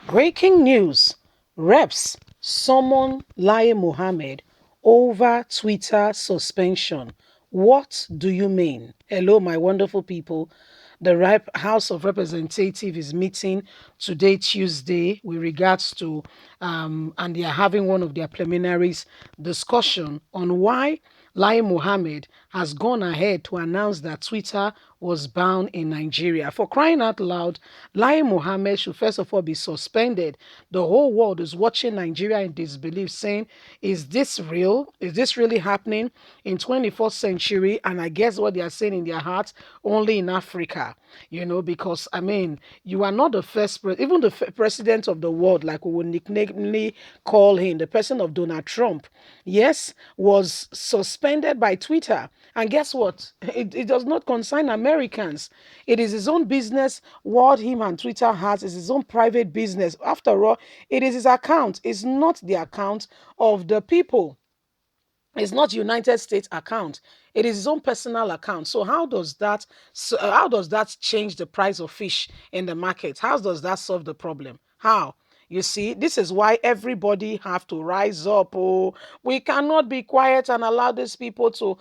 Breaking news. Reps summon Lai Mohammed over Twitter suspension. What do you mean? Hello, my wonderful people. The House of Representatives is meeting today, Tuesday, with regards to, and they are having one of their preliminaries discussion on why Lai Mohammed has gone ahead to announce that Twitter was banned in Nigeria. For crying out loud, Lai Mohammed should first of all be suspended. The whole world is watching Nigeria in disbelief, saying, is this real? Is this really happening in 21st century? And I guess what they are saying in their hearts, only in Africa, because I mean, you are not the first, even the president of the world, like we would nicknamely call him, the person of Donald Trump, yes, was suspended by Twitter. And guess what? It does not concern Americans. It is his own business. What him and Twitter has is his own private business. After all, it is his account. It's not the account of the people. It's not United States account. It is his own personal account. So how does that change the price of fish in the market? How does that solve the problem? How? You see, this is why everybody have to rise up. Oh, we cannot be quiet and allow these people to,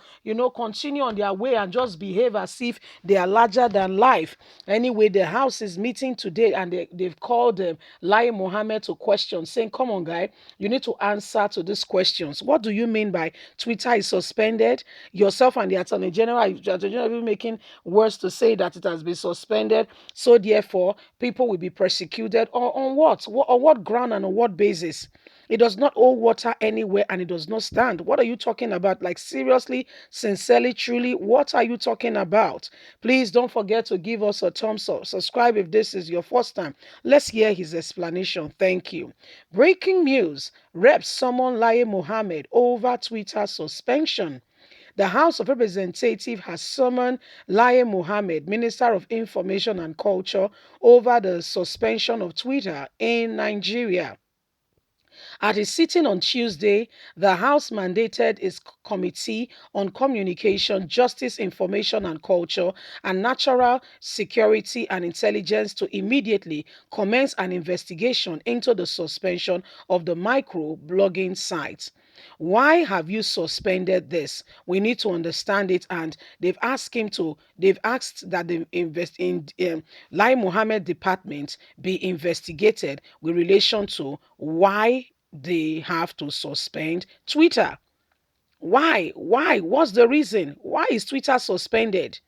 continue on their way and just behave as if they are larger than life. Anyway, the house is meeting today and they've called Lai Mohammed to question, saying, come on, guy, you need to answer to these questions. What do you mean by Twitter is suspended? Yourself and the Attorney General, making words to say that it has been suspended. So therefore, people will be persecuted. Or on what? On what ground and on what basis? It does not hold water anywhere and it does not stand. What are you talking about? Like, seriously, sincerely, truly, what are you talking about? Please don't forget to give us a thumbs up. Subscribe if this is your first time. Let's hear his explanation. Thank you. Breaking news. Reps summon Lai Mohammed over Twitter suspension. The House of Representatives has summoned Lai Mohammed, Minister of Information and Culture, over the suspension of Twitter in Nigeria. At his sitting on Tuesday, the House mandated its Committee on Communication, Justice, Information and Culture, and National Security and Intelligence to immediately commence an investigation into the suspension of the micro-blogging site. Why have you suspended this? We need to understand it. And they've asked that the Lai Mohammed department be investigated with relation to why they have to suspend Twitter. Why? Why? What's the reason? Why is Twitter suspended?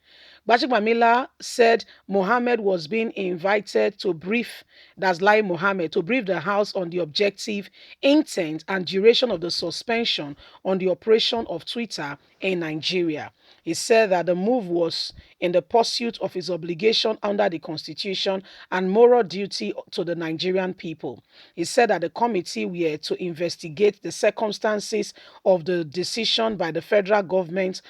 Bashir Mamila said Mohammed was being invited to brief, that's Lai Mohammed, to brief the House on the objective, intent, and duration of the suspension on the operation of Twitter in Nigeria. He said that the move was in the pursuit of his obligation under the Constitution and moral duty to the Nigerian people. He said that the committee were to investigate the circumstances of the decision by the federal government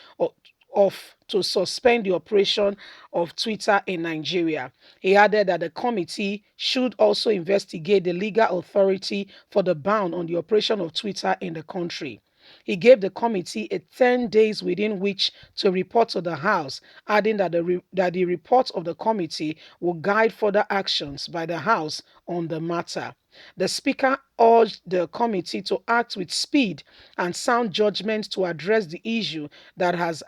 to suspend the operation of Twitter in Nigeria. He added that the committee should also investigate the legal authority for the ban on the operation of Twitter in the country. He gave the committee 10 days within which to report to the House, adding that the report of the committee will guide further actions by the House on the matter. The Speaker urged the committee to act with speed and sound judgment to address the issue that has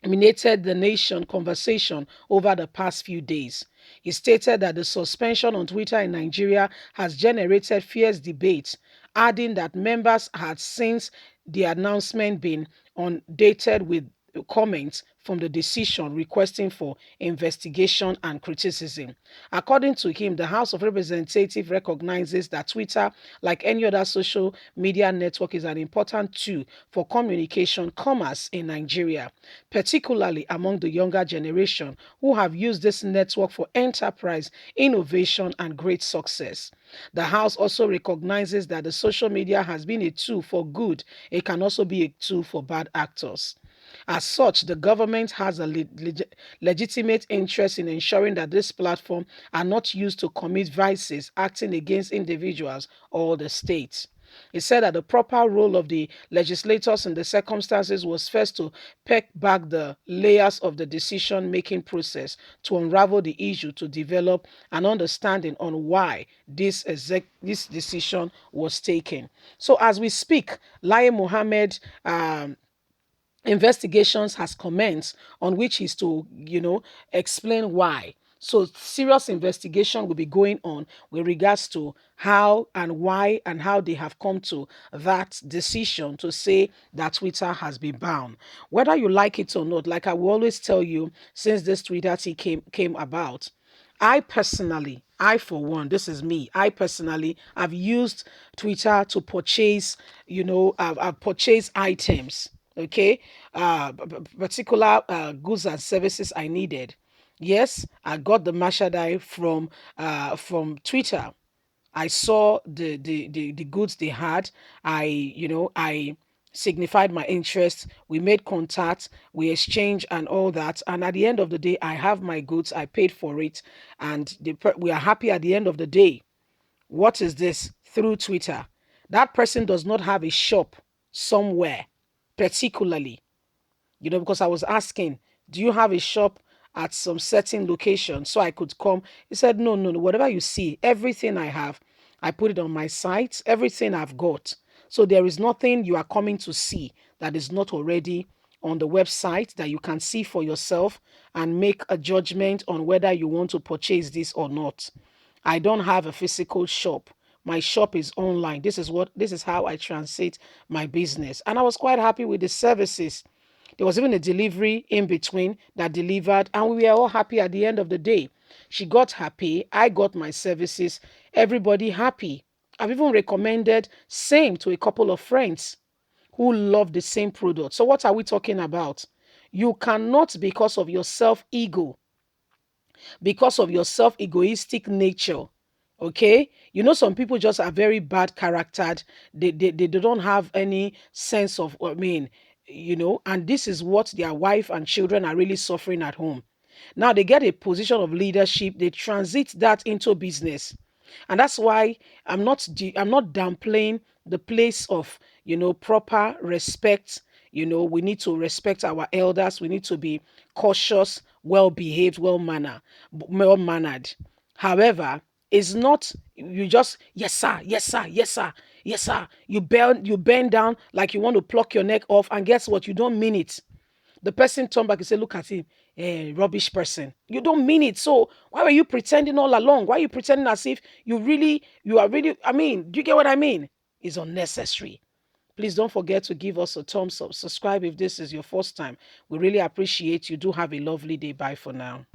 dominated the nation conversation over the past few days. He stated that the suspension on Twitter in Nigeria has generated fierce debate, adding that members had since the announcement been inundated with comments from the decision requesting for investigation and criticism. According to him, the House of Representatives recognizes that Twitter, like any other social media network, is an important tool for communication commerce in Nigeria, particularly among the younger generation who have used this network for enterprise, innovation, and great success. The House also recognizes that the social media has been a tool for good. It can also be a tool for bad actors. As such, the government has a legitimate interest in ensuring that this platform are not used to commit vices acting against individuals or the state. It said that the proper role of the legislators in the circumstances was first to peg back the layers of the decision making process to unravel the issue, to develop an understanding on why this decision was taken. So as we speak, Lai Mohammed investigations has commenced on which is to explain why. So serious investigation will be going on with regards to how and why and how they have come to that decision to say that Twitter has been banned. Whether you like it or not, like I will always tell you, since this Twitter thing came about, I personally, I for one, this is me. I personally have used Twitter to purchase, I've purchased items, okay, particular goods and services I needed. Yes, I got the Mashadai from Twitter. I saw the goods they had. I signified my interest. We made contact, we exchanged and all that. And at the end of the day, I have my goods. I paid for it, and we are happy at the end of the day. What is this? Through Twitter. That person does not have a shop somewhere, particularly, because I was asking, do you have a shop at some certain location so I could come? He said, no, no, no. Whatever you see, everything I have, I put it on my site, everything I've got. So there is nothing you are coming to see that is not already on the website that you can see for yourself and make a judgment on whether you want to purchase this or not. I don't have a physical shop. My shop is online. This is how I translate my business. And I was quite happy with the services. There was even a delivery in between that delivered, and we were all happy at the end of the day. She got happy, I got my services, everybody happy. I've even recommended same to a couple of friends who love the same product. So what are we talking about? You cannot, because of your self egoistic nature. Okay, some people just are very bad charactered. They don't have any sense of, and this is what their wife and children are really suffering at home. Now they get a position of leadership, they transit that into business. And that's why I'm not downplaying the place of, proper respect. We need to respect our elders. We need to be cautious, well behaved, well mannered. However, it's not you just, yes sir, yes sir, yes sir, yes sir. You bend down like you want to pluck your neck off, and guess what? You don't mean it. The person turned back and said, look at him, rubbish person. You don't mean it. So why were you pretending all along? Why are you pretending as if you are really, do you get what I mean? It's unnecessary. Please don't forget to give us a thumbs up. Subscribe if this is your first time. We really appreciate you. Do have a lovely day. Bye for now.